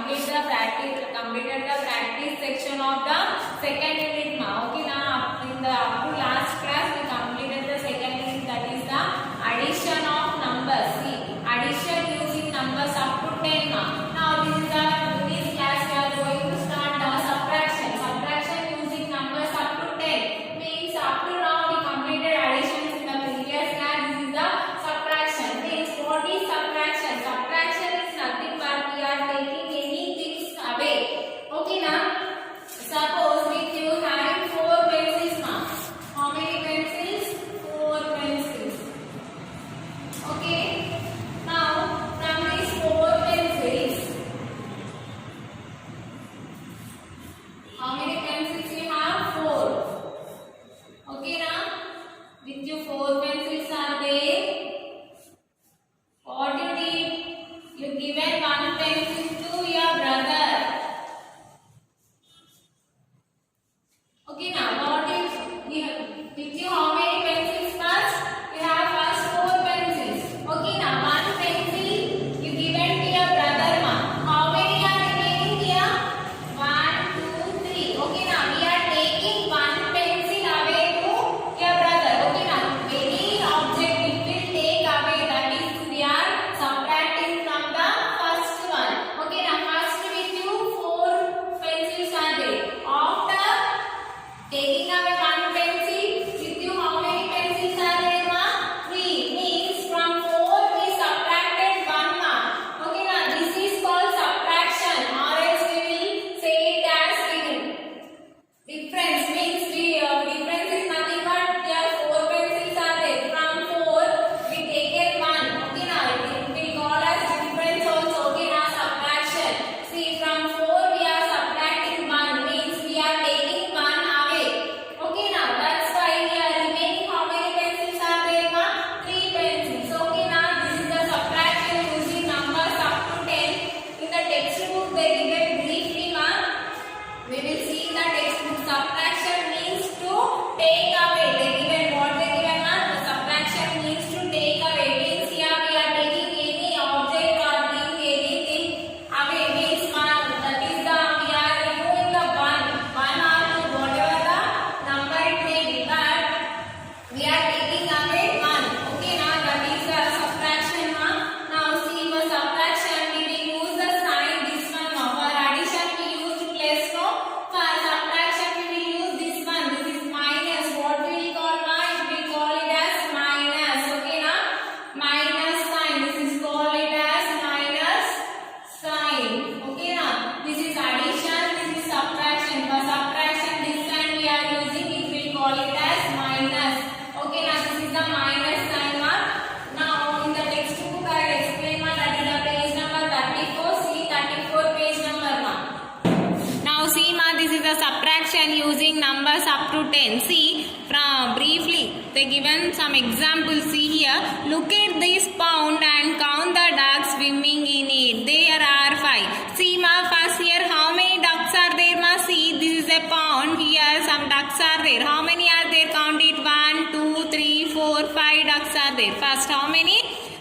completed the practice section of the second unit ma. Okay na, in the up to last class we completed the second unit, that is the addition of numbers. See, addition using numbers up to 10 ma. Now this class we are going to start the subtraction. Subtraction using numbers up to 10 means up to now we completed additions in the previous class. This is the subtraction. Means what is subtraction? Subtraction is nothing but we are taking any things away. Okay na? Suppose with you having 4 pencils ma. How many pencils? 4 pencils. Okay. Now from these 4 pencils, how many pencils you have? 4. Okay na? With you 4 pencils are there. What you did? You given 1 pencil to your brother. Okay now, what is with you how many pencils first? You have first 4 pencils. Okay now, 1 pencil you given to your brother ma. How many are remaining here? 1, 2, 3. Okay now, we are taking 1 pencil away to your brother. Okay now, any object we will take away, that is we are subtracting from the first one. Okay now, first with you 4 pencils are there. After taking away 1 pencil, with you how many pencils are there ma? 3. Means from 4 we subtracted 1 ma. Okay now, this is called subtraction, or else we will say it as difference. Means difference is nothing but there 4 pencils are there. From 4 we taken 1. Okay now, it will call as difference also. Okay now, subtraction. See, from 4 we are subtracting 1, means we are taking 1 away. Okay now, that's why we are remaining how many pencils are there ma? 3 pencils. Okay now, this is the subtraction using numbers up to 10. In the textbook they given briefly ma. We will see in the textbook. Subtraction means to take away. They given what they given ma? The subtraction means to take away. Means here we are taking any object or bringing anything away. Means ma, that is the we are removing the 1 or 2, whatever the number it may be, but we are taking away 1. Okay now, that is the subtraction ma. Now see, for subtraction we will use the sign this one ma. For addition we use plus no. For subtraction we will use this one. This is minus. What we will call ma? We call it as minus. Okay now, minus sign. This is called it as minus sign. Okay now, this is addition. This is subtraction. For subtraction this sign we are using, it will call it as minus. Okay now, this is the minus sign ma. Now in the textbook I will explain ma. That is the page number 34. See 34 page number ma. Now see ma, this is the subtraction using numbers up to 10. See, from briefly they given some examples. See here, look at this pond and count the ducks swimming in it. There are 5. See ma, first here how many ducks are there ma? See, this is a pond. Here some ducks are there. How many are there? Count it. 1, 2, 3, 4, 5 ducks are there. First how many?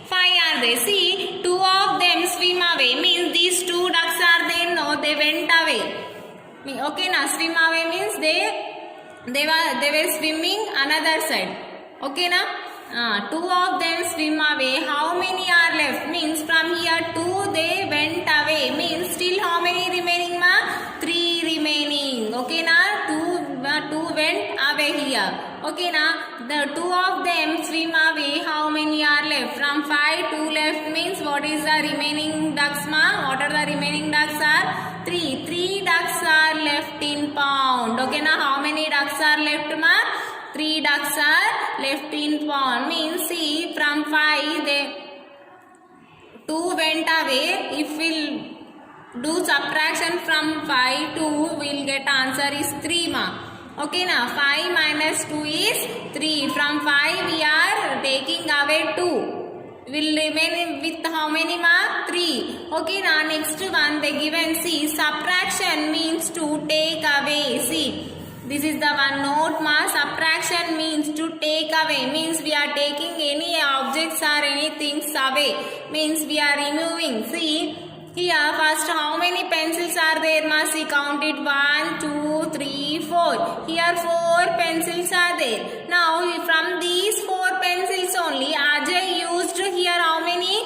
5 are there. See, 2 of them swim away. Means these 2 ducks are there. No, they went away. Okay now, swim away means they were swimming another side. Okay na? 2 of them swim away. How many are left? Means from here 2 they went away. Means still how many remaining ma? 3 remaining. Okay na? 2 went away here. Okay na? The 2 of them swim away. How many are left? From 5 2 left means what is the remaining ducks ma? What are the remaining ducks are? 3. 3 ducks are left in pond. Okay na? How many ducks are left ma? 3 ducks are left in pond. Means see, from 5 they 2 went away. If we'll do subtraction from 5 to, we'll get answer is 3 ma. Okay na, 5 minus 2 is 3. From 5 we are taking away 2. Will remain with how many ma? 3. Okay na, next one they given. See, subtraction means to take away. See, this is the one note ma. Subtraction means to take away. Means we are taking any objects or anything away. Means we are removing. See, Here first how many pencils are there? Ma, see, count it 1, 2, 3, 4. Here 4 pencils are there. Now from these 4 pencils only Ajay used here how many?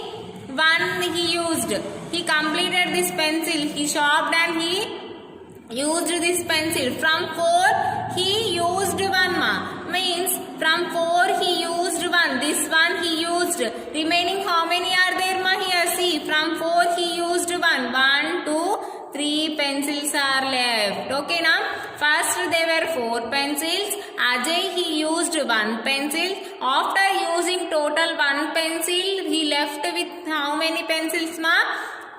1 he used. He completed this pencil. He sharpened and he used this pencil. From 4 he used 1 ma. Means from 4 he used 1. This one he used. Remaining how many are there ma? Here see, from 4 he used 1. 1, 2, 3 pencils are left. Okay now. First there were 4 pencils. Ajay he used 1 pencil. After using total 1 pencil, he left with how many pencils ma?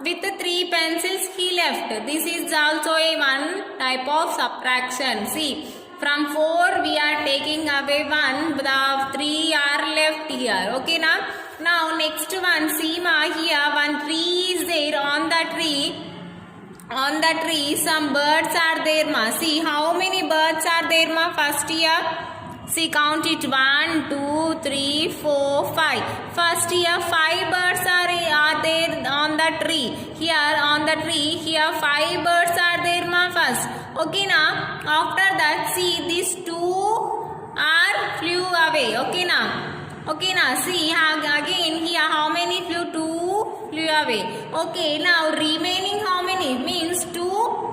With 3 pencils he left. This is also a one type of subtraction. See, from 4 we are taking away 1. The 3 are left here. Okay now. Now next one, see ma, here one tree is there. On the tree some birds are there ma. See how many birds are there ma? First here, see, count it 1, 2, 3, 4, 5. First here 5 birds are there on the tree. Here on the tree, here 5 birds are there ma first. Okay now. After that, see, these 2 are flew away. Okay now. Okay now. See again here how many flew? 2 flew away. Okay now remaining how many? Means 2.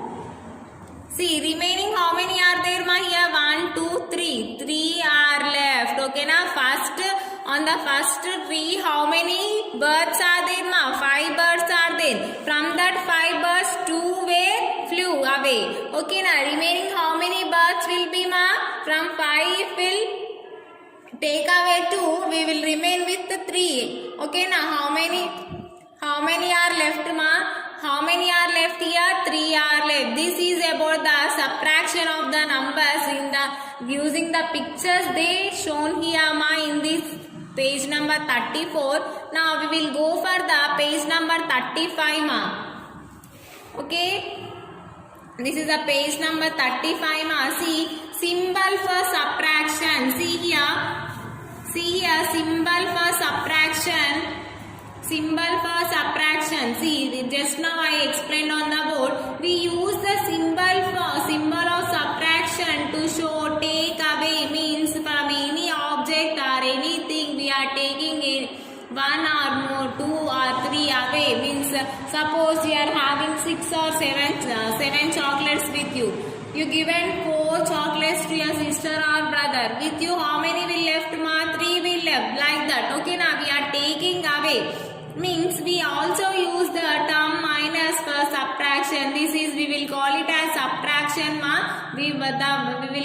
See, remaining how many are there ma? Here 1, 2, 3. 3 are left. Okay now. First, on the first tree how many birds are there ma? 5 birds are there. From that 5 birds 2 flew away. Okay now. Remaining how many birds will be ma? From 5 will take away 2. We will remain with 3. Okay now. How many are left ma? How many are left here? 3 are left. This is about the subtraction of the numbers in the using the pictures they shown here ma in this page number 34. Now we will go for the page number 35 ma. Okay. This is the page number 35 ma. See, symbol for subtraction. See here symbol for subtraction. Symbol for subtraction. See, just now I explained on the board. We use the symbol of subtraction to show take away. Means from any object or anything we are taking in 1 or more, 2 or 3 away. Means suppose you are having 6 or 7 chocolates with you. You given 4 chocolates to your sister or brother. With you how many will left ma? 3 will left. Like that. Okay now we are taking away. Means we also use the term minus for subtraction. This is, we will call it as subtraction ma. We will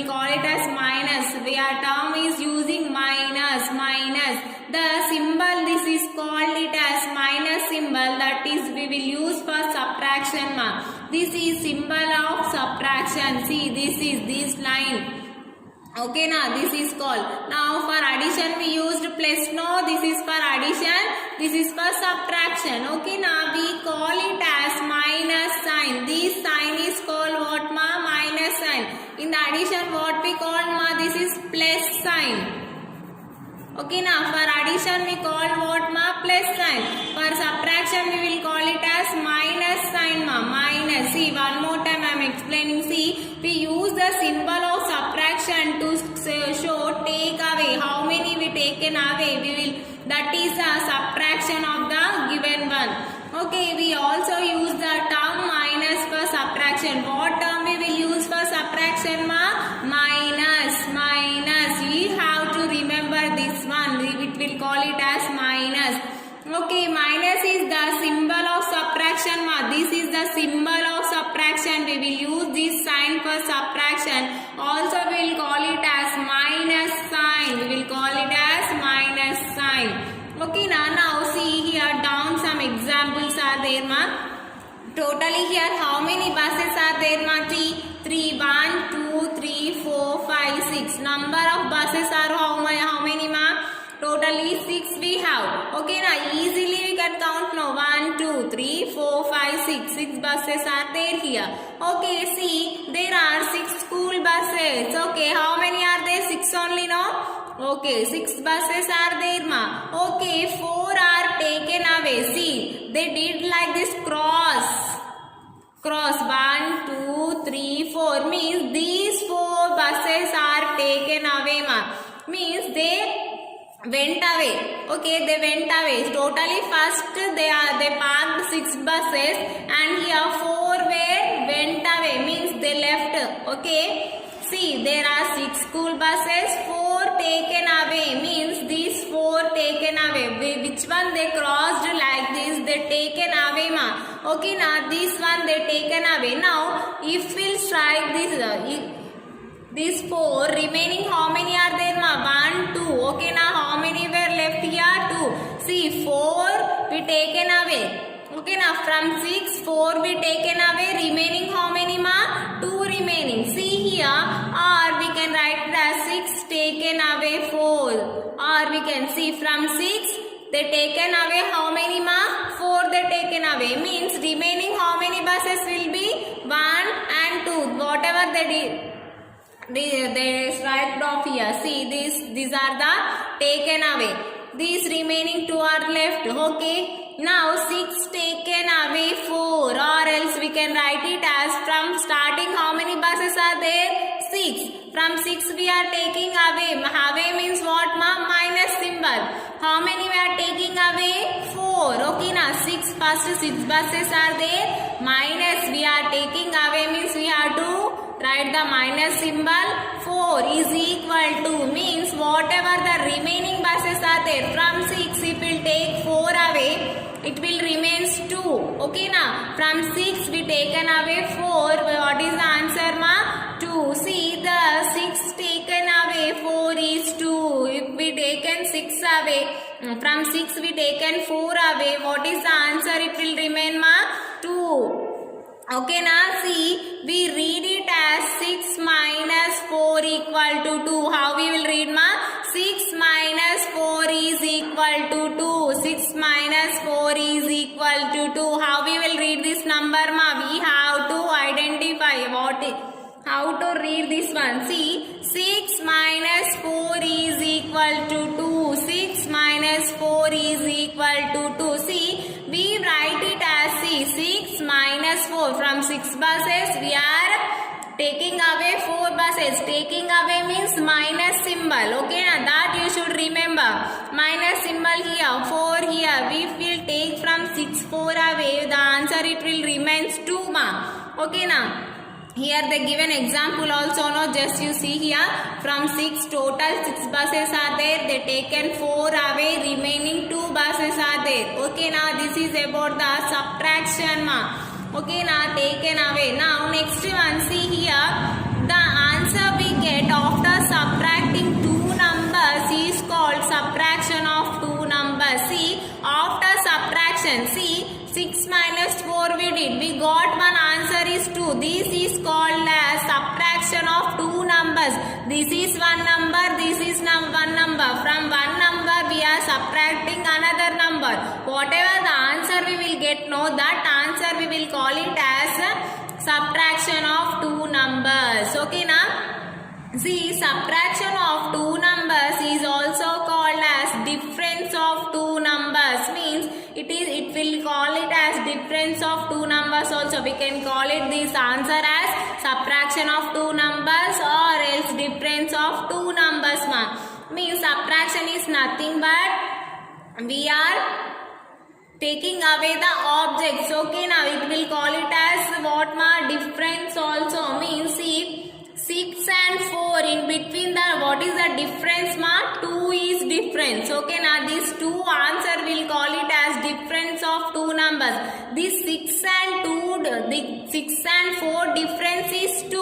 call it as minus. Our term is using minus. The symbol, this is called it as minus symbol. That is, we will use for subtraction ma. This is symbol of subtraction. See, this is this line. Okay now, this is called. Now for addition we used plus. No, this is for addition. This is for subtraction. Okay now, we call it as minus sign. This sign is called what ma? Minus sign. In the addition what we call ma? This is plus sign. Okay now, for addition we call what ma? Plus sign. For subtraction we will call it as minus sign ma. Minus. See, one more time I am explaining. See, we use the symbol of subtraction to show take away. How many we taken away? We will. That is a subtraction of the given one. Okay, we also use the term minus for subtraction. What term we will use for subtraction ma? Minus. We have to remember this one. We will call it as minus. Okay, minus is the symbol of subtraction ma. This is the symbol of subtraction. We will use this sign for subtraction. Also we will call it as minus sign. We will call it as minus sign. Okay, now see here down some examples are there ma. Totally here how many buses are there ma? 3. 1, 2, 3, 4, 5, 6. Number of buses are how many ma? Totally 6 we have. Okay now, easily we can count now. 1, 2, 3, 4, 5, 6. 6 buses are there here. Okay, see, there are 6 school buses. Okay, how many are there? 6 only no? Okay, 6 buses are there ma. Okay, 4 are taken away. See, they did like this cross. 1, 2, 3, 4 means these 4 buses are taken away, ma. Means they went away. Okay, they went away. Totally first they parked 6 buses and here 4 went away. Means they left. Okay. See, there are 6 school buses, 4 taken away. Means these 4 taken away. Which one they crossed like this? They taken away, ma. Okay, now this one they taken away. Now, if we'll strike this, these 4 remaining, how many are there, ma? 1, 2. Okay, now how many were left here? 2. See, 4 we taken away. Okay, now from 6, 4 we taken away. Remaining how many, ma? 2 remaining. See here, or we can write it as 6 taken away 4. Or we can see from 6 they taken away how many, ma? 4 they taken away. Means remaining how many buses will be? 1 and 2. Whatever they did. They striped off here. See, these are the taken away. These remaining 2 are left. Okay. Now 6 taken away 4, or else we can write it as from starting how many buses are there? 6. From 6 we are taking away. Away means what, ma? Minus symbol. How many we are taking away? 4. Okay, now 6 first 6 buses are there. Minus we are taking away means we have to write the minus symbol. 4 is equal to means whatever the remaining buses are there. From 6 if we will take 4 away, it will remains 2. Okay, now from 6 we taken away 4. What is the answer, ma? 2. See, the 6 taken away 4 is 2. If we taken 6 away, from 6 we taken 4 away, what is the answer? It will remain, ma? 2. Okay, now see, we read it as 6 minus 4 equal to 2. How we will read, ma? 6 minus 4 is equal to 2. 6 minus 4 is equal to 2. How we will read this number, ma? We have to identify how to read this one. See, 6 minus 4 is equal to 2. 6 minus 4 is equal to 2. See, we write it as 6 minus 4. From 6 buses we are taking away 4 buses. Taking away means minus symbol. Okay, now that you should remember. Minus symbol here, 4 here. We will take from 6 4 away. The answer it will remains 2, ma. Okay, now. Here they given example also, no, just you see here from 6 total 6 buses are there, they taken 4 away, remaining 2 buses are there. Okay, now this is about the subtraction, ma. Okay, now taken away. Now next one, see here the answer we get after subtracting 2 numbers is called subtraction of 2 numbers. See, after subtraction, see 6 minus 4 we did. We got one answer is 2. This is called as subtraction of 2 numbers. This is one number, this is one number. From one number we are subtracting another number. Whatever the answer we will get, no, that answer we will call it as subtraction of 2 numbers. Okay, now? See, subtraction of 2 numbers is also called as difference of 2 numbers. Means it will call it as difference of 2 numbers also. We can call it this answer as subtraction of 2 numbers or else difference of 2 numbers, ma. Means subtraction is nothing but we are taking away the objects. Okay, now it will call it as what, ma? Difference also. Means see, 6 and 4 in between the what is the difference, ma? 2 is difference. Okay, now this 2 answer will call it as difference of 2 numbers. This 6 and 4 difference is 2.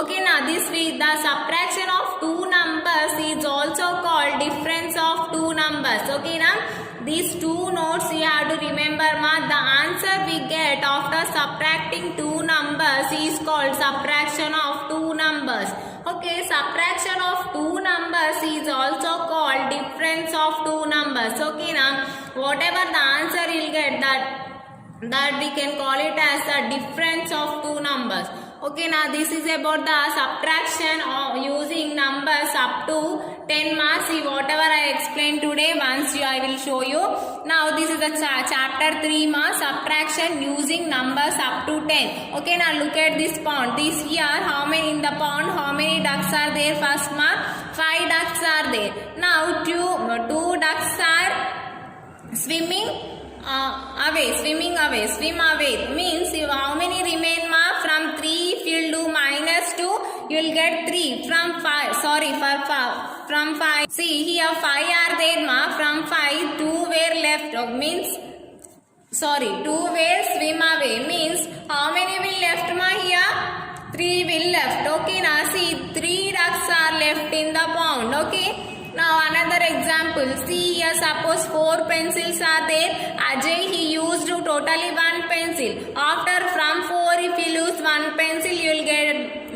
Okay, now this the subtraction of 2 numbers is also called difference of 2 numbers. Okay, now these 2 notes you have to remember, ma. The answer we get after subtracting 2 numbers is called subtraction of 2 numbers. Okay, subtraction of 2 numbers is also called difference of 2 numbers. Okay, now whatever the answer you'll get, that we can call it as the difference of 2 numbers. Okay, now this is about the subtraction of using numbers up to 10 marks. See, whatever I explained today, I will show you. Now this is the chapter 3 marks, subtraction using numbers up to 10. Okay, now look at this pond. This here, how many in the pond, how many ducks are there? First mark, 5 ducks are there. Now two ducks are swimming away, swim away. Means how many remain mark? From 3 if you will do minus 2, you will get 3. From 5, from 5. See here 5 are there mark. From 5, 2 were left. Means 2 were swim away. Means how many will left mark here? 3 will left. Okay, now see 3 ducks are left in the pond. Okay. Now another example. See here, suppose 4 pencils are there. Ajay, he used totally 1 pencil. After from 4, if you lose 1 pencil, you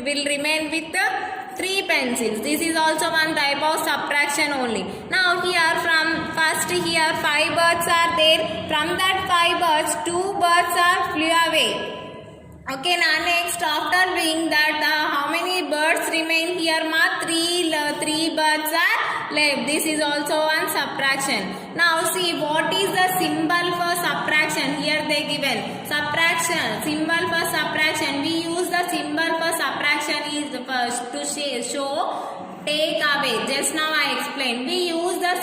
will remain with 3 pencils. This is also one type of subtraction only. Now here from first here 5 birds are there. From that 5 birds, 2 birds are flew away. Okay, now next after doing that, how many birds remain here? Ma 3 birds are left. This is also one subtraction. Now see what is the symbol for subtraction. Here they given subtraction symbol for subtraction. We use the symbol for subtraction is to show take away. Just now I explained. We use the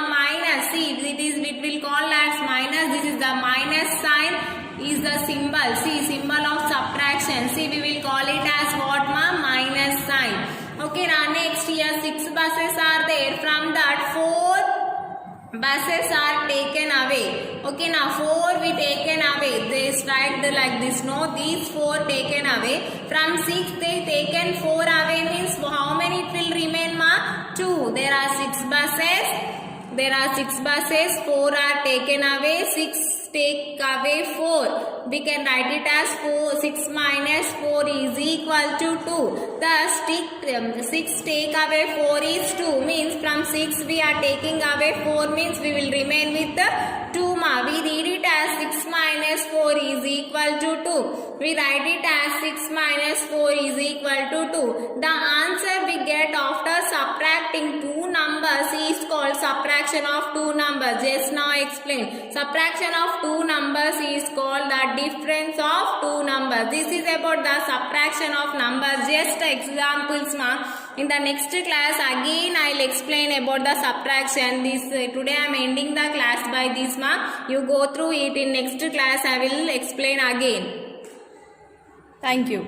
minus. See, it will call as minus. This is the minus sign. Is the symbol. See, symbol of subtraction. See, we will call it as what ma? Minus sign. Okay, now next here 6 buses are there. From that 4 buses are taken away. Okay, now 4 we taken away. They write like this. No, these 4 taken away. From 6 they taken 4 away means how many it will remain ma? 2. There are 6 buses. 4 are taken away. 6 take away 4. We can write it as 6 minus 4 is equal to 2. Thus 6 take away 4 is 2. Means from 6 we are taking away 4 means we will remain with the 2 ma. We read it as 6 minus 4 is equal to 2. We write it as 6 minus 4 is equal to 2. The answer we get after subtracting 2 numbers is called subtraction of 2 numbers. Just now I explained. Subtraction of 2 numbers is called the difference of 2 numbers. This is about the subtraction of numbers. Just examples ma. In the next class again I will explain about the subtraction. Today I am ending the class by this ma. You go through it. In next class I will explain again. Thank you.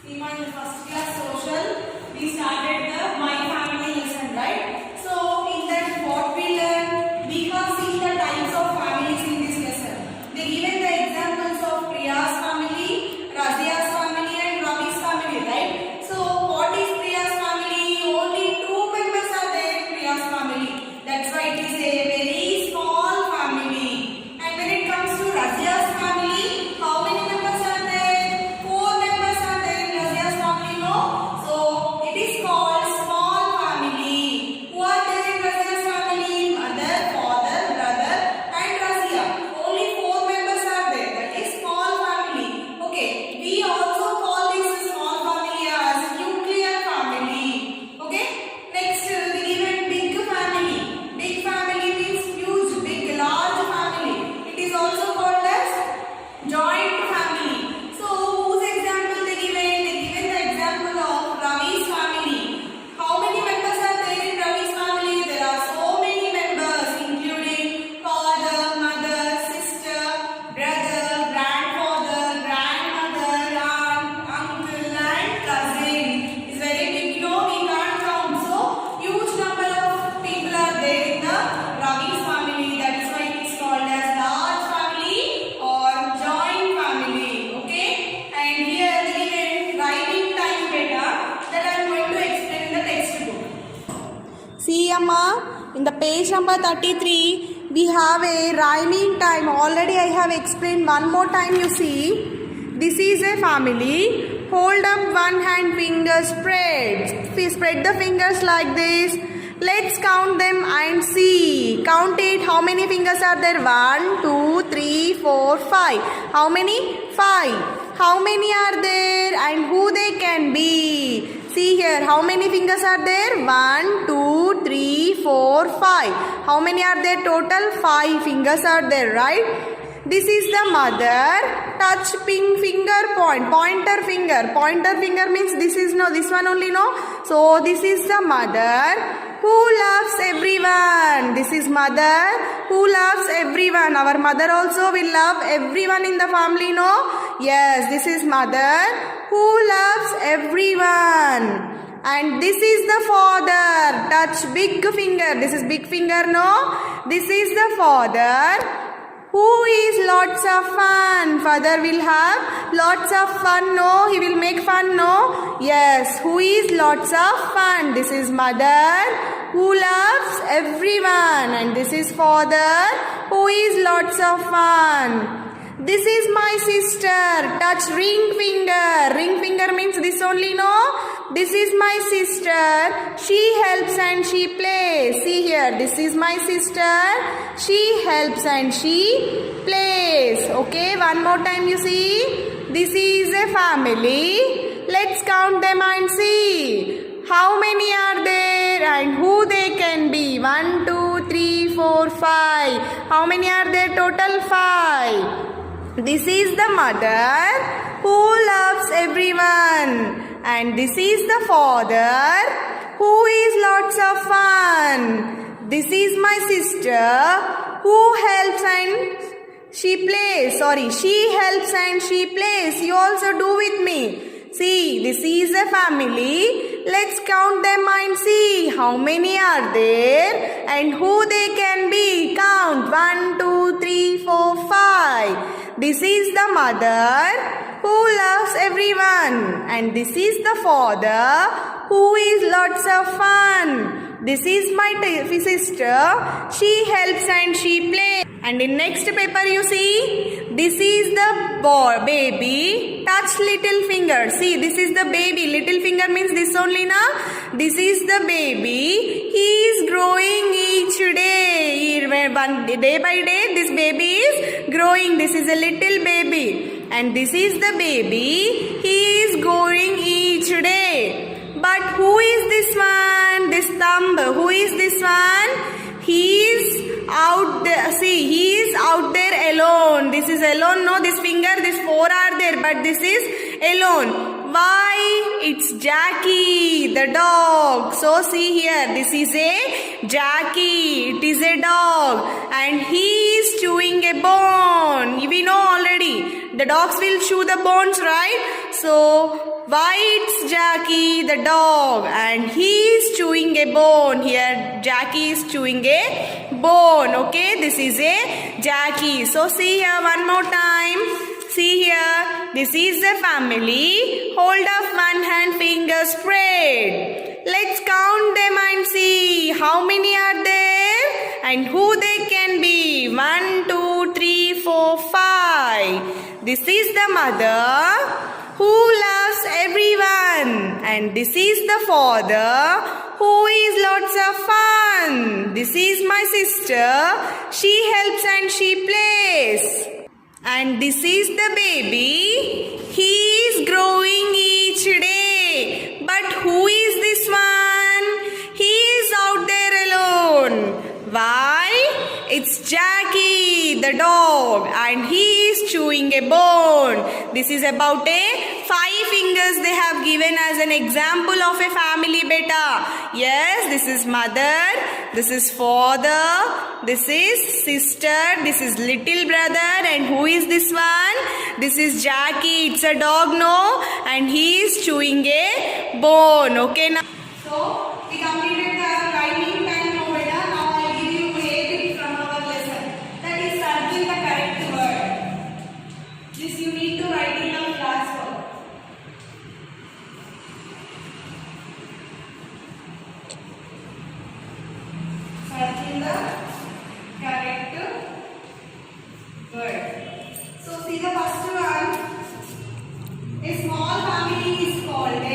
In my first class social, we started the My Family lesson, right? So in that what we learned, we have seen the types of families in this lesson. They given the examples of Priya's family, Razia's family and Ravi's family, right? So what is Priya's family? Only 2 members are there in Priya's family. That's why it is a very small family. And when it comes to Razia's family, how many members are there? 4 members are there in Razia's family, no? So it is called small family. Who are there in Razia's family? Mother, father, brother and Razia. Only 4 members are there. That is small family. Okay. We also call this small family as nuclear family. Okay. Next, the given big family. Big family means huge, big, large family. It is also called as joint family. So whose example they given? They given the example of Ravi's family. How many members are there in Ravi's family? There are so many members including father, mother, sister, brother, grandfather, grandmother, aunt, uncle and cousin. It's very big, you know, we can't count. So huge number of people are there in the Ravi's family. That is why it is called as large family or joint family. Okay? And here they given rhyming time data that I am going to explain in the textbook. See Amma, in the page number 33, we have a rhyming time. Already I have explained one more time, you see. This is a family. Hold up one hand, fingers spread. Spread the fingers like this. Let's count them and see. Count it. How many fingers are there? 1, 2, 3, 4, 5. How many? 5. How many are there and who they can be? See here, how many fingers are there? 1, 2, 3, 4, 5. How many are there total? 5 fingers are there, right? This is the mother. Touch pink finger point. Pointer finger. Pointer finger means this is no, this one only no. So this is the mother who loves everyone. This is mother who loves everyone. Our mother also will love everyone in the family, no? Yes, this is mother who loves everyone. And this is the father. Touch big finger. This is big finger, no? This is the father who is lots of fun. Father will have lots of fun, no? He will make fun, no? Yes, who is lots of fun. This is mother who loves everyone. And this is father who is lots of fun. This is my sister. Touch ring finger. Ring finger means this only, no? This is my sister. She helps and she plays. See here, this is my sister. She helps and she plays. Okay, one more time you see. This is a family. Let's count them and see. How many are there and who they can be? 1, 2, 3, 4, 5. How many are there total? 5. This is the mother who loves everyone. And this is the father who is lots of fun. This is my sister who helps and she plays. She helps and she plays. You also do with me. See, this is a family. Let's count them and see how many are there and who they can be. Count 1, 2, 3, 4, 5. This is the mother who loves everyone. And this is the father who is lots of fun. This is my sister. She helps and she plays. And in next paper you see, this is the baby. Touch little finger. See, this is the baby. Little finger means this only, na? This is the baby. He is growing each day. Day by day, this baby is growing. This is a little baby. And this is the baby. He is growing each day. But who is this one? This thumb. Who is this one? He is out there. See, he is out there alone. This is alone. No, this finger, this 4 are there. But this is alone. Why? It's Jackie, the dog. So see here, this is a Jackie. It is a dog. And he is chewing a bone. We know already. The dogs will chew the bones, right? So, why it's Jackie, the dog? And he is chewing a bone. Here, Jackie is chewing a bone. Okay, this is a Jackie. So, see here one more time. See here, this is the family. Hold up one hand, fingers spread. Let's count them and see how many are there and who they can be. 1, 2, 3, 4, 5. This is the mother who loves everyone. And this is the father who is lots of fun. This is my sister. She helps and she plays. And this is the baby. He is growing each day. But who is this one? He is out there alone. Why? It's Jackie, the dog. And he is chewing a bone. This is about a 5 fingers they have given as an example of a family beta. Yes, this is mother. This is father. This is sister. This is little brother. And who is this one? This is Jackie. It's a dog, no? And he is chewing a bone. Okay, now. So, we completed the writing time no beta. Now I will give you a tip from our lesson. That is circle the correct word. This you need to write in the classwork. Circle the correct word. So see the first one. A small family is called a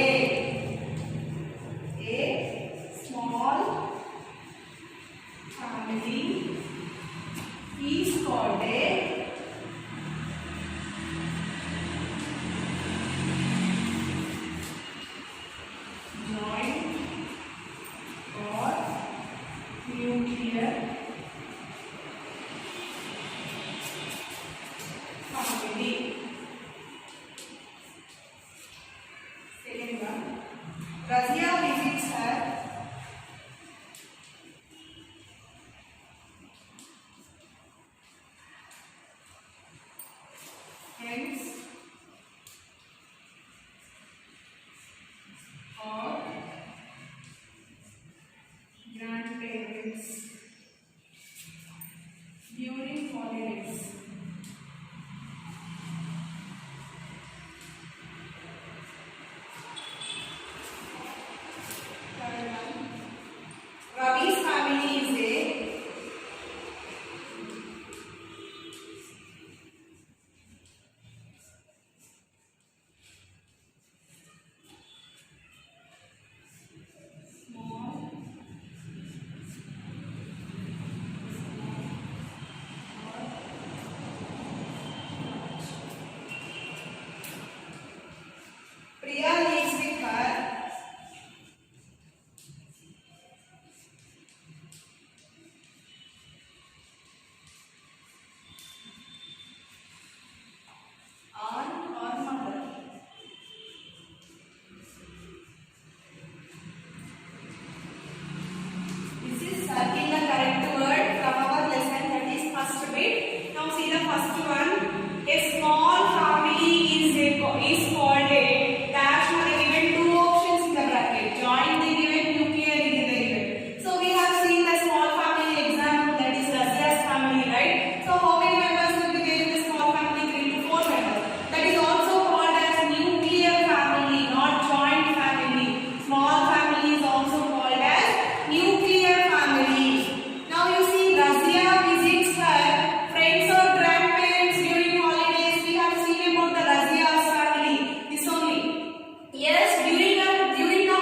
first one. A small family is called a dash. Now they given two options in the bracket. Joint they given, nuclear they given. So we have seen the small family example, that is Razia's family, right? So how many members will be there in the small family? 3 to 4 members. That is also called as nuclear family, not joint family. Small family is also called as nuclear family. Now you see Razia visits her friends or grandparents during holidays. We have seen about the Razia's family. This only. Yes, during the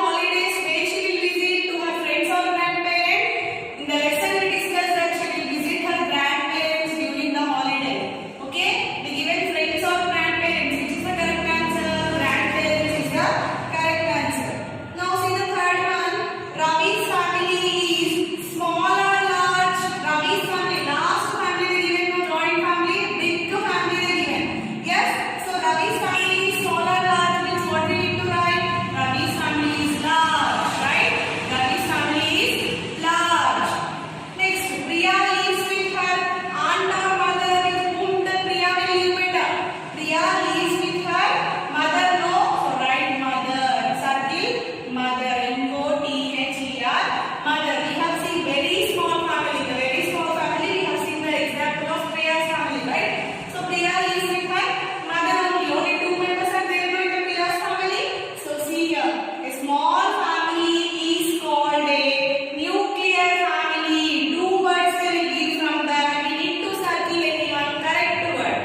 holidays, where she will visit to her friends or grandparents. In the lesson we discussed that she will visit her grandparents during the holiday. Okay? The given friends or grandparents, which is the correct answer? Grandparents is the correct answer. Now see the third one. Ravi's family is small or large? Ravi's family, last family they given, no joint family, big family they given. Yes, so Ravi's family is small or large means what we need to write? Ravi's family is large, right? Ravi's family is large. Next, Priya lives with her aunt or mother. With whom the Priya will live better? Priya lives with her mother, no? So write mother, circle mother, M-O-T-H-E-R, mother. We have seen very small family. The very small family, we have seen the example of Priya's family, right? So Priya lives with her mother only. Only 2 members are there in the Priya's family. So see here, a small family is called a nuclear family. 2 words they will give from that. We need to circle anyone correct word.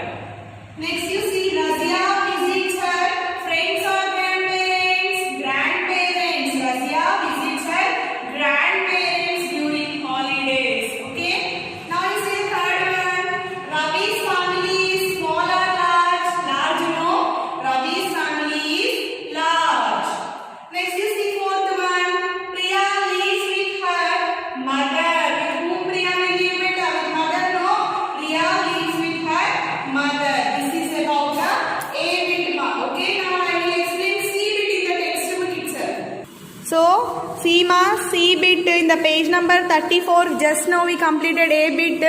Next you see Razia visits her friends or grandparents. Grandparents. Razia visits her grandparents during holidays. Okay. Now you see the third one. Ravi's family is small or large? Large, no. Ravi's family is large. Next you see fourth one. Priya lives with her mother. With whom Priya will live better? With mother, no. Priya lives with her mother. This is about the A bit ma. Okay. Now I will explain C bit in the textbook itself. So, C bit in the page number 34. Just now we completed A bit.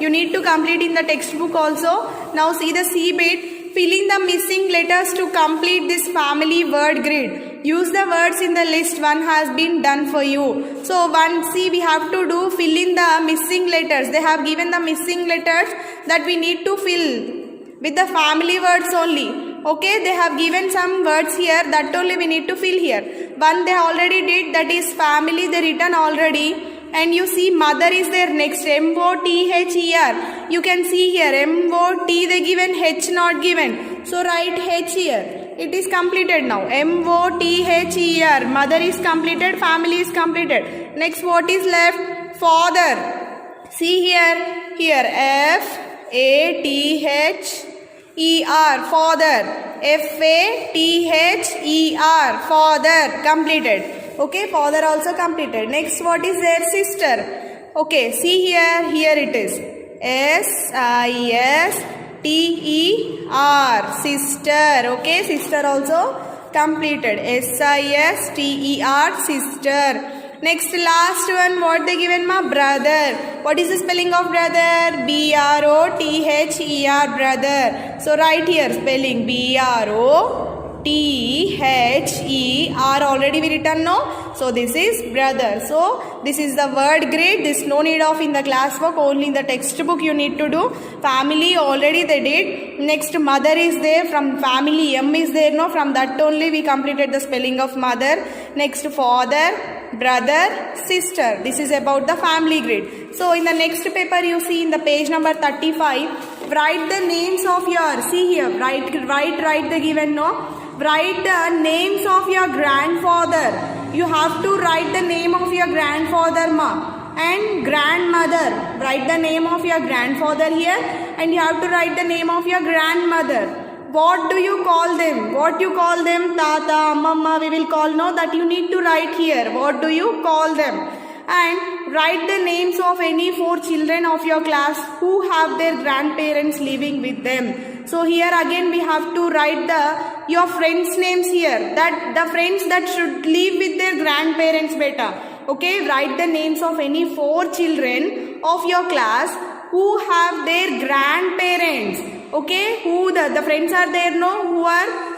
You need to complete in the textbook also. Now see the C bit. Fill in the missing letters to complete this family word grid. Use the words in the list. One has been done for you. So 1C we have to do fill in the missing letters. They have given the missing letters that we need to fill with the family words only. Okay, they have given some words here that only we need to fill here. One they already did, that is family, they written already. And you see mother is there next, M-O-T-H-E-R. You can see here M-O-T they given, H not given. So write H here. It is completed now. M-O-T-H-E-R. Mother is completed, family is completed. Next what is left? Father. See here F-A-T-H-E-R, father. F-A-T-H-E-R, father, completed. Okay, father also completed. Next what is there? Sister. Okay, see here it is S-I-S-T-E-R, sister. Okay, sister also completed. S-I-S-T-E-R, sister. Next last one, what they given ma? Brother. What is the spelling of brother? B-R-O-T-H-E-R, brother. So write here spelling B-R-O-T-H-E-R, already we written, no? So this is brother. So this is the word grid. This no need of in the classwork, only in the textbook you need to do. Family already they did. Next mother is there, from family M is there, no? From that only we completed the spelling of mother. Next father, brother, sister. This is about the family grid. So in the next paper you see in the page number 35, write the names of your, see here, write the given, no? Write the names of your grandfather. You have to write the name of your grandfather ma, and grandmother. Write the name of your grandfather here, and you have to write the name of your grandmother. What do you call them? What you call them? Tata, mama, we will call, no? That you need to write here. What do you call them? And write the names of any 4 children of your class who have their grandparents living with them. So here again we have to write your friends' names here. That the friends that should live with their grandparents better. Okay, write the names of any 4 children of your class who have their grandparents Okay, who the friends are there? No, who are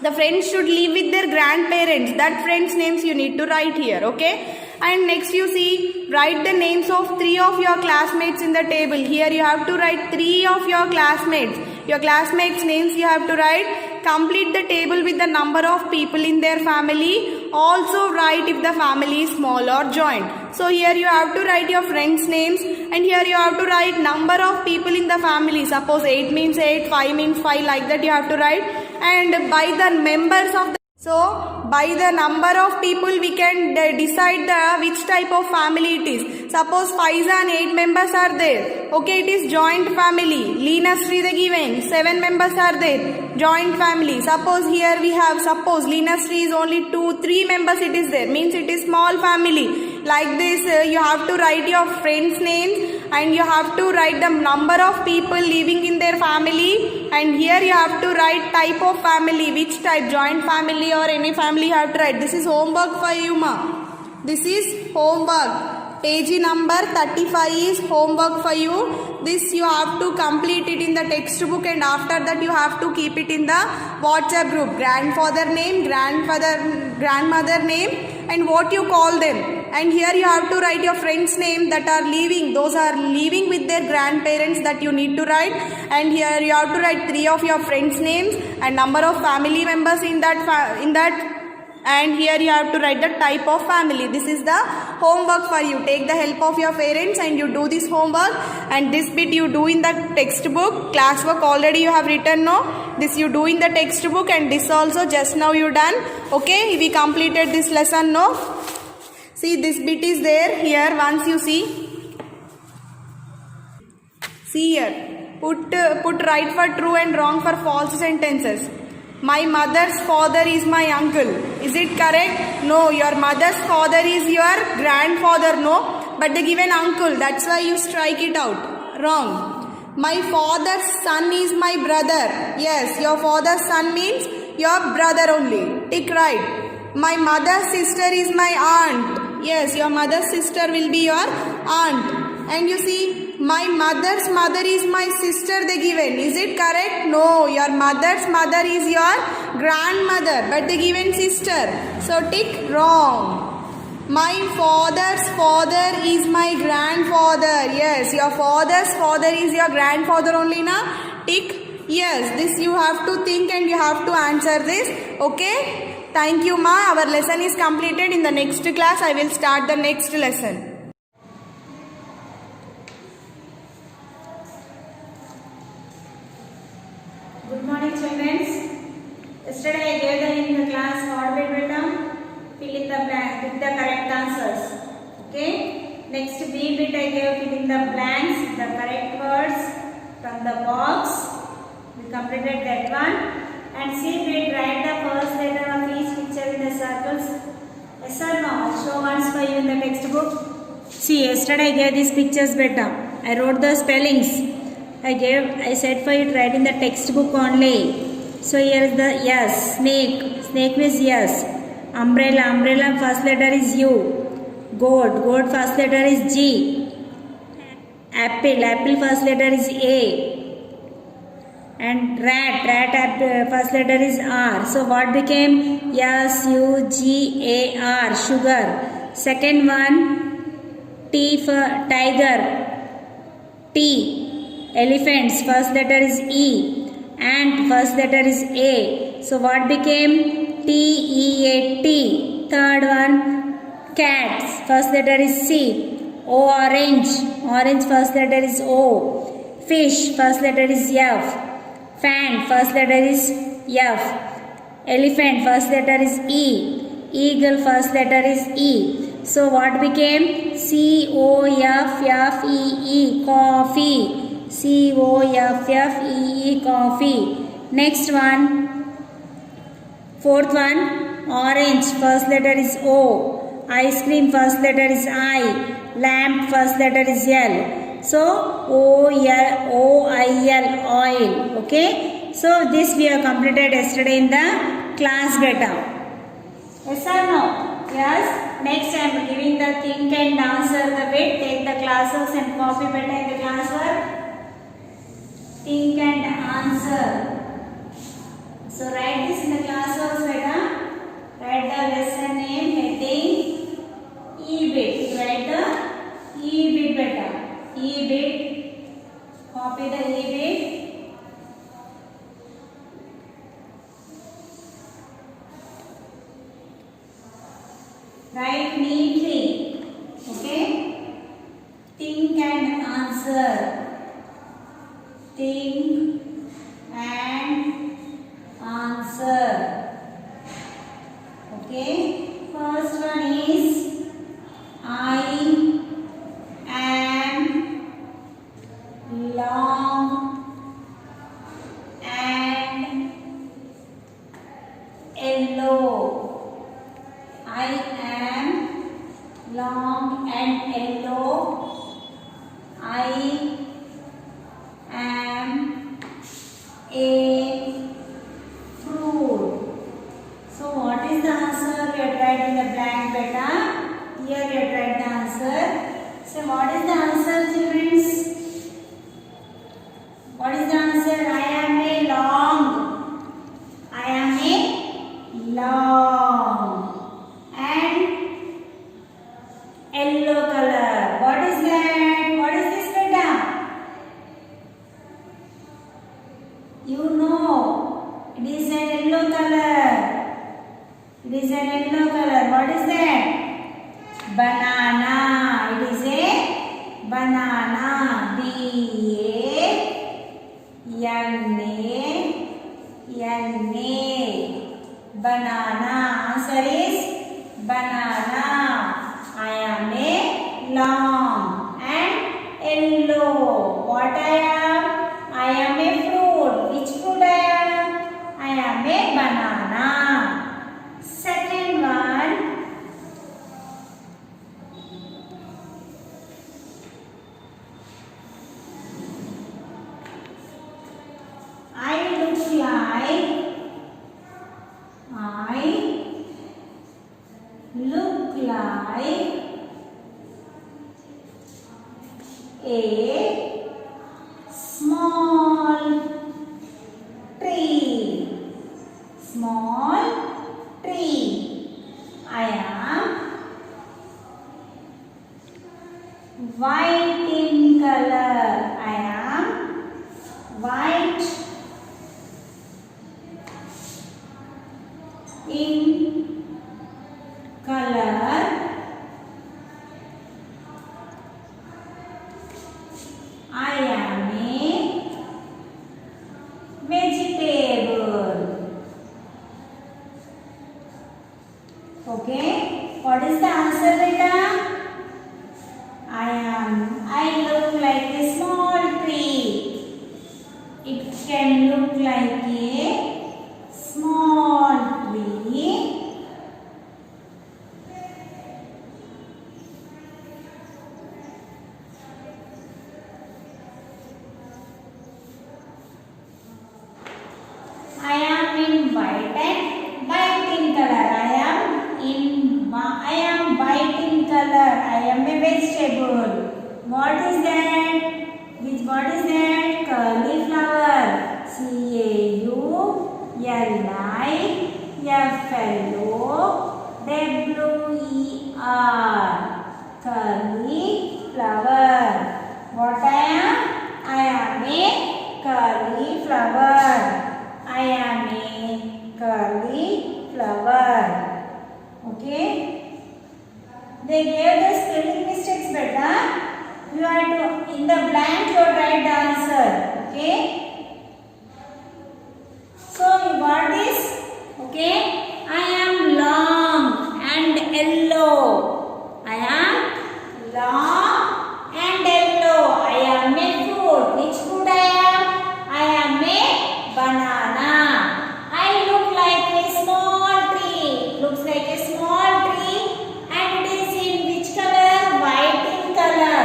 the friends should live with their grandparents. That friends names you need to write here. Okay. And next you see, write the names of 3 of your classmates in the table. Here you have to write 3 of your classmates. Your classmates names you have to write. Complete the table with the number of people in their family. Also write if the family is small or joint. So here you have to write your friends names, and here you have to write number of people in the family. Suppose 8 means 8, 5 means 5, like that you have to write. And by the members of the by the number of people we can decide which type of family it is. Suppose 5 and 8 members are there. Okay, it is joint family. Linus-Tree the given. 7 members are there. Joint family. Suppose here we have, suppose Linus-Tree is only 3 members it is there. Means it is small family. Like this, you have to write your friends' names, and you have to write the number of people living in their family, and here you have to write type of family, which type, joint family or any family you have to write. This is homework for you, ma. This is homework. Page number 35 is homework for you. This you have to complete it in the textbook, and after that you have to keep it in the WhatsApp group. Grandfather name, grandmother name, and what you call them. And here you have to write your friends' name that are living. Those are living with their grandparents that you need to write. And here you have to write 3 of your friends' names and number of family members in that. And here you have to write the type of family. This is the homework for you. Take the help of your parents and you do this homework. And this bit you do in the textbook. Classwork already you have written, no? This you do in the textbook, and this also just now you done. Okay, we completed this lesson, no? See, this bit is there here. Once you see here. Put right for true and wrong for false sentences. My mother's father is my uncle. Is it correct? No. Your mother's father is your grandfather. No. But they given uncle. That's why you strike it out. Wrong. My father's son is my brother. Yes. Your father's son means your brother only. Tick right. My mother's sister is my aunt. Yes. Your mother's sister will be your aunt. And you see, my mother's mother is my sister they given. Is it correct? No. Your mother's mother is your grandmother, but they given sister. So tick wrong. My father's father is my grandfather. Yes. Your father's father is your grandfather only, na? Tick yes. This you have to think and you have to answer this. Okay. Thank you, ma. Our lesson is completed. In the next class, I will start the next lesson. Good morning, children. Yesterday I gave them in the class what we done. Fill in the blank with the correct answers. Okay. Next B bit I gave fill in the blanks, the correct words from the box. We completed that one. And C bit write the first letter of each picture in the circles. Yes or no? I'll show once for you in the textbook. See, yesterday I gave these pictures better. I wrote the spellings. I said for you to write in the textbook only. So here is the yes, snake. Snake means yes. Umbrella. Umbrella first letter is U. Goat. Goat first letter is G. Apple. Apple first letter is A. And rat. Rat first letter is R. So what became? S-U-G-A-R. Sugar. Second one T for tiger. T. Elephants first letter is E. Ant first letter is A. So what became? T-E-A-T. Third one cats first letter is C. Orange. Orange first letter is O. Fish first letter is F. Fan first letter is F. Elephant first letter is E. Eagle first letter is E. So what became? C-O-F-F-E-E. Coffee. C-O-F-F-E-E. Coffee. Next one. Fourth one. Orange first letter is O. Ice cream first letter is I. Lamp first letter is L. So O-I-L, oil. Okay. So this we have completed yesterday in the class beta. Yes or no? Yes. Next I am giving the think and answer the bit. Take the classes and copy beta in the classwork. Think and answer. So write this in the class also, beta. Write the lesson name, heading, E-bit. Write the E-bit, beta. E-bit. Copy the E-bit. Write neatly. Okay. Think and answer. Think and answer. Okay. First one is I am long and yellow. I am long and yellow. I am a fruit. So what is the answer? We have tried in the blank, beta. Here we have tried the answer. So what is the answer, children? What is the answer? I am a long. I am a long and yellow color. What is that? What is this, beta? You know, it is a yellow color. It is a yellow color. What is that? Banana. It is a banana. B-A-N-A. Banana. Answer is banana. I am a long and yellow. What I am? I am a fruit. Which fruit I am? I am a banana. Second one. I look like a small tree. Small tree. I am white in color. I am white in color. I am a vegetable. Okay. What is the answer, beta? I look like a small tree. It can look like a small tree. I am in white in color. I am white in color. I am a vegetable. What is that? What is that? Cauliflower. cauliflower. Cauliflower. What I am? I am a cauliflower. I am a cauliflower. Okay. They gave the spelling mistakes, beta. You have to, in the blank, you write the answer. Okay. So you got this. Okay. I am long and yellow. I am long and yellow. I am a fruit. Which fruit I am? I am a banana. I look like a small tree. Looks like a small tree, and it is in which color? White in color.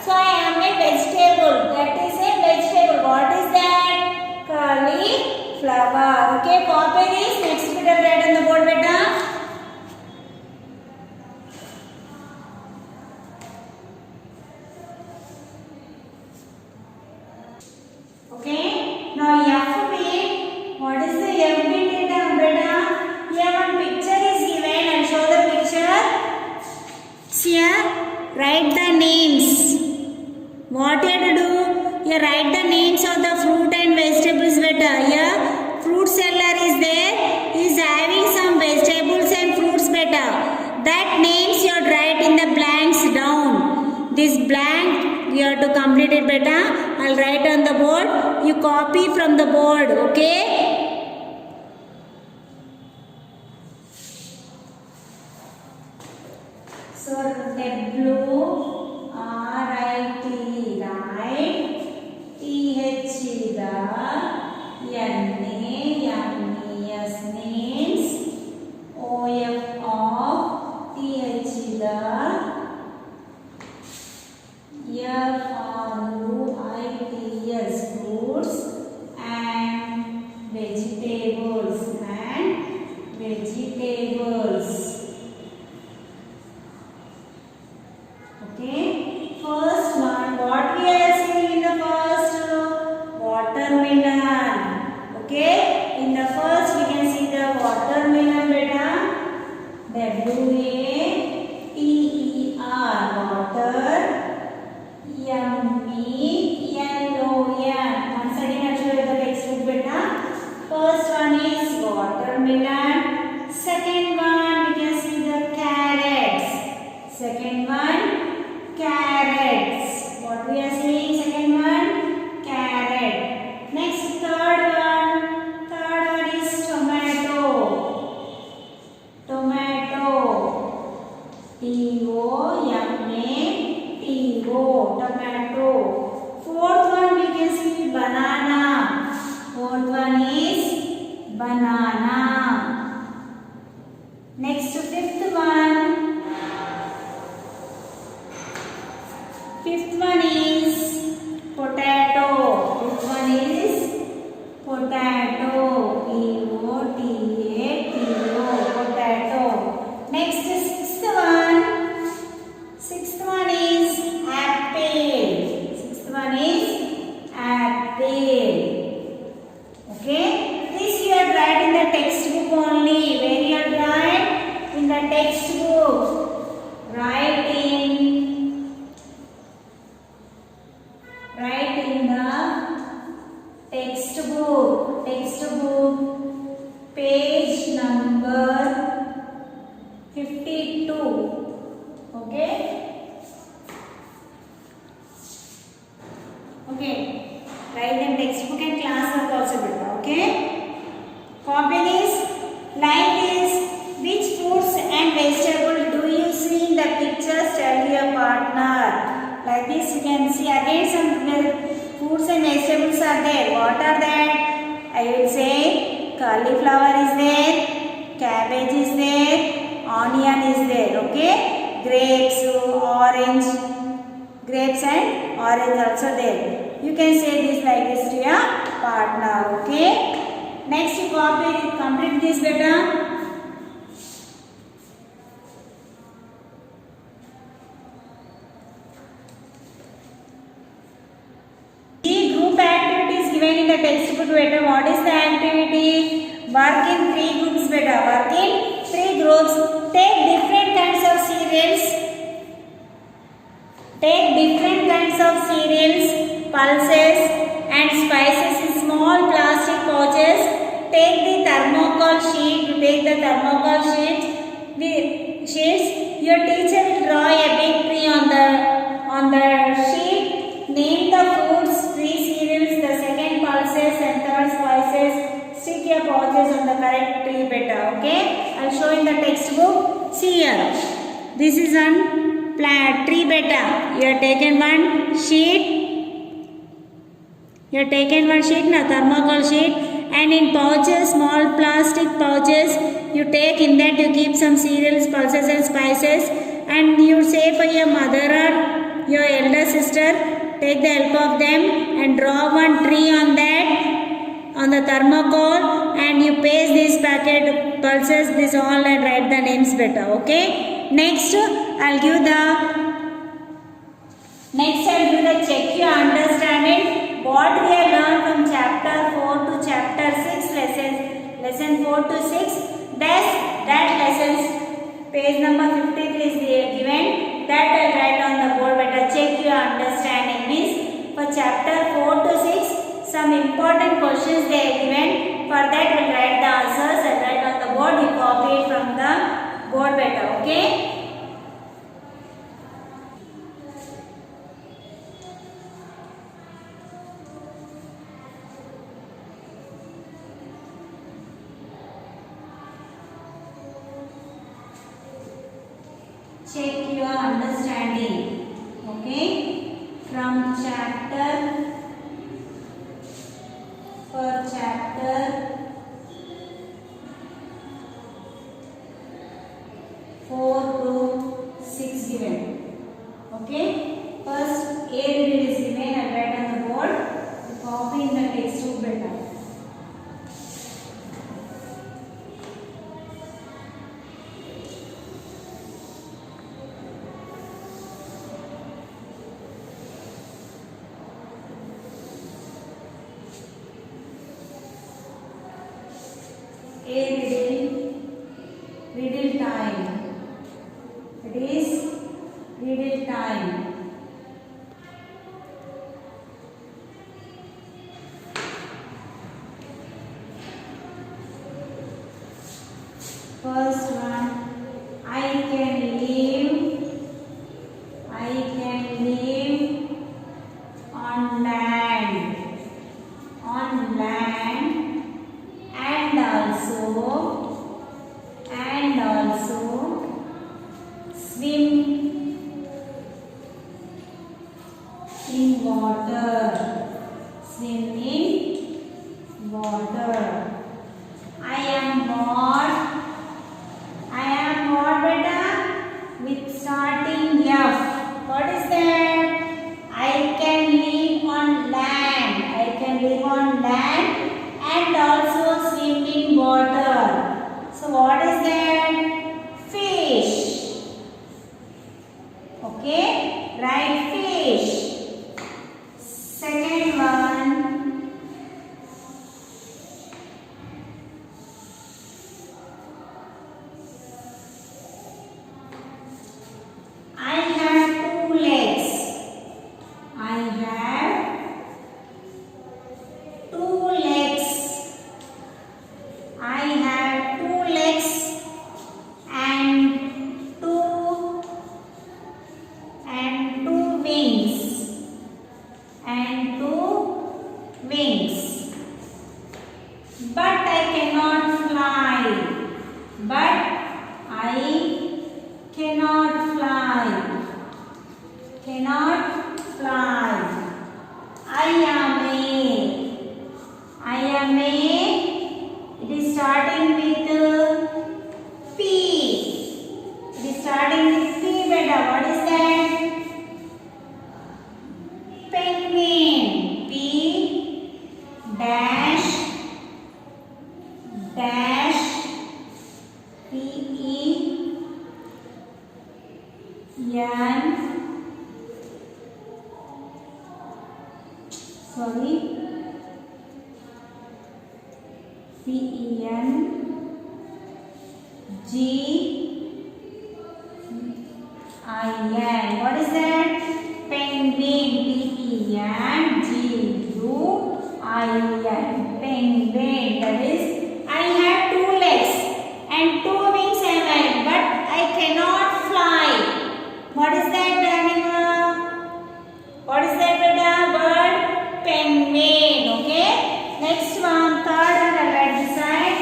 So I am a vegetable. That is a vegetable. What is that? Cauliflower. Okay, copy this. Next we will write on the board, beta. Okay. Now F you copy from the board, okay? So W R I T, right? T H the N A M E S names. O F of T H the F R U I T S, fruits and vegetables and vegetables. Okay, first one, what we are seeing in the first row? Watermelon. Okay, in the first we can see the watermelon, beta. W A T E R, water. M-E L-O-N. Once again, I'll show you the textbook, beta. First one is watermelon. Second one, we can see the carrots. Second one, carrots. What we are seeing? Second one, carrot. Next, third one. Third one is tomato. Tomato. T-O-M-A-T-O. Tomato. Fourth one we can see banana. Fourth one is banana. Next, fifth one. Fifth one is potato. Fifth one is potato. P-O-T-A-T-O. Potato. Next, sixth one. Sixth one is apple. Sixth one is apple. Okay. This you have write in the textbook only. Where you have write? In the textbook. Write in the textbook. Textbook. Page number 52. Okay. Okay. Write in textbook and class work also better. Okay. Copy this. Like this. Which fruits and vegetables do you see in the pictures? Tell your partner. Like this you can see again some fruits and vegetables are there. What are that? I will say cauliflower is there, cabbage is there, onion is there. Okay. Grapes, orange, grapes and orange also there. You can say this like this to your partner. Okay. Next you copy, complete this better. The group activities given in the textbook better. What is the activity? Work in 3 groups better. Work in 3 groups. Take different kinds of cereals. Take different kinds of cereals, pulses and spices in small plastic pouches. Take the thermocol sheet. You take the thermocol sheets. Your teacher will draw a big tree on the sheet. Name the fruits, 3 cereals, the second pulses and third spices. Stick your pouches on the correct tree better. Okay. I'll show in the textbook. See here. This is an tree beta. You have taken one sheet. You have taken one sheet, now thermocol sheet, and in pouches, small plastic pouches, you take in that you keep some cereals, pulses and spices, and you say for your mother or your elder sister, take the help of them and draw one tree on that, on the thermocol, and you paste this packet pulses, this all, and write the names better. Okay. Next, I'll give the check you understand it. What we have learned from chapter 4 to chapter 6 lessons, lesson 4 to 6. That lessons page number 53 is given. That I'll write on the board. Better check your understanding. Means for chapter 4 to 6, some important questions they are given. For that, we'll write the answers and write on the board. You copy it from the board better. Okay. check your understanding. Okay, from chapter for chapter 4 to 6 given. Okay, first A reading is given. I write on the board. Copy in the textbook better. Riddle time. It is riddle time. First one, I can live on land, and also swim in water. I am bored beta with starting F. What is that? I can live on land and also swim in water. So what is that? Fish. Okay, right, fish. Second one, I have 2 legs. I have 2 legs. I have 2 legs and two wings. But I cannot fly. I am a. It is starting with P. It is starting with P, beta. What is that? Penguin. P dash P E N. Sorry. P E N G I N. What is that? Penguin. P E N G U I N. Penguin. That is, I have 2 legs and 2 wings am I, but I cannot fly. What is that animal? What is that beta? Bird? Penguin. Okay. Next one, third one, I'll write this side.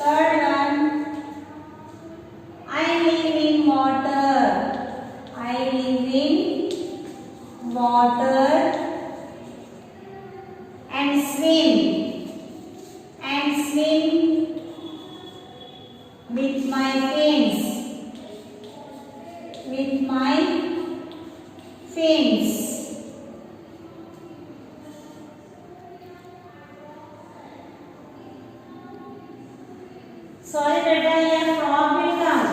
Third one, I live in water. I live in water and swim with my fins. Sorry beta, here frog will come.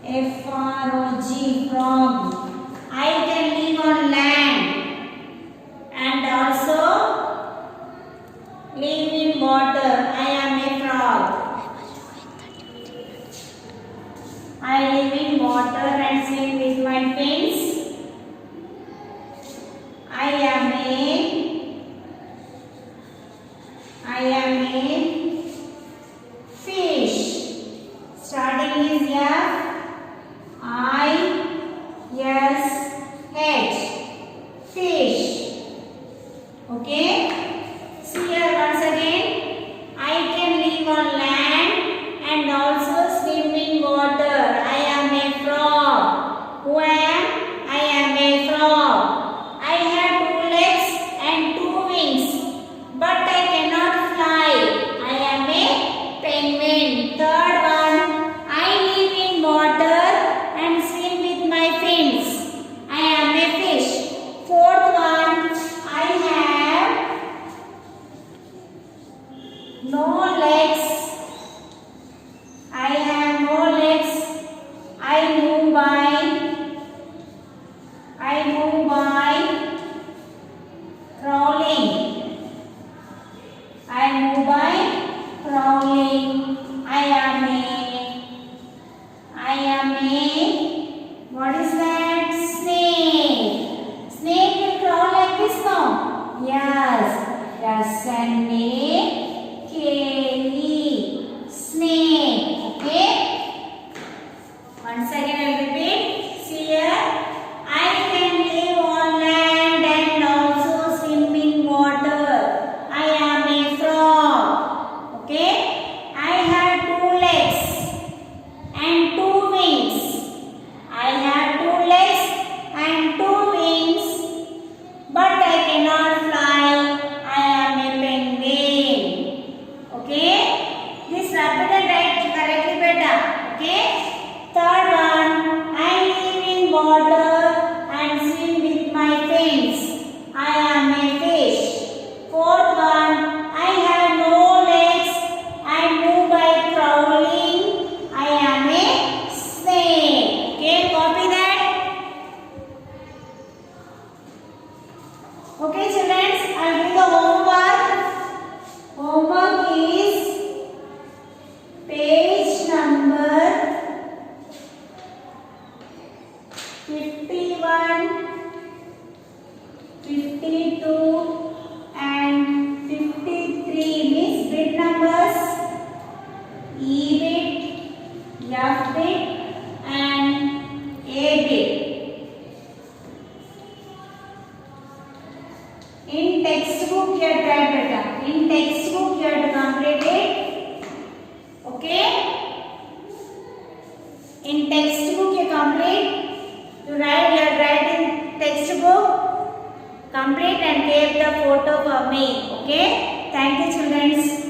F-R-O-G, frog. I can live on land and also live in water. I am a frog. I live in water and swim with my fins. I am a H. Fish. Okay. See here once again. I can live on land and also swim in water. I am a frog. Who I am? I am a frog. I have 2 legs and 2 wings, but I cannot fly. I am a penguin. Third one, I live in water and swim with my fins. I am a fish. Fourth one, I have no legs. I have no legs. I move by crawling. I move by crawling. I am a what is that? Snake. Snake will crawl like this now. Yes. S-N-A-K-E. Snake. Okay. Once again I will repeat. See here. I can live on land and also swim in water. I am a frog. Okay. I have 2 legs and 2 wings. I have 2 legs and 2 wings, but I cannot fly. I am a penguin. Okay. This repeated right correctly, beta. Okay. Third one, I live in water and swim with my fins. I am a fish. Fourth one, I have no legs and move by crawling. I am a snake. Okay, copy that. Okay, children, I'll give the homework. Homework is page number 51, 52 and 53 means bit numbers E bit, F bit and A bit. In textbook you have tried better. In textbook you have to complete it. Okay? In textbook you complete. You write in textbook, complete and take the photo for me. Okay? Thank you, children.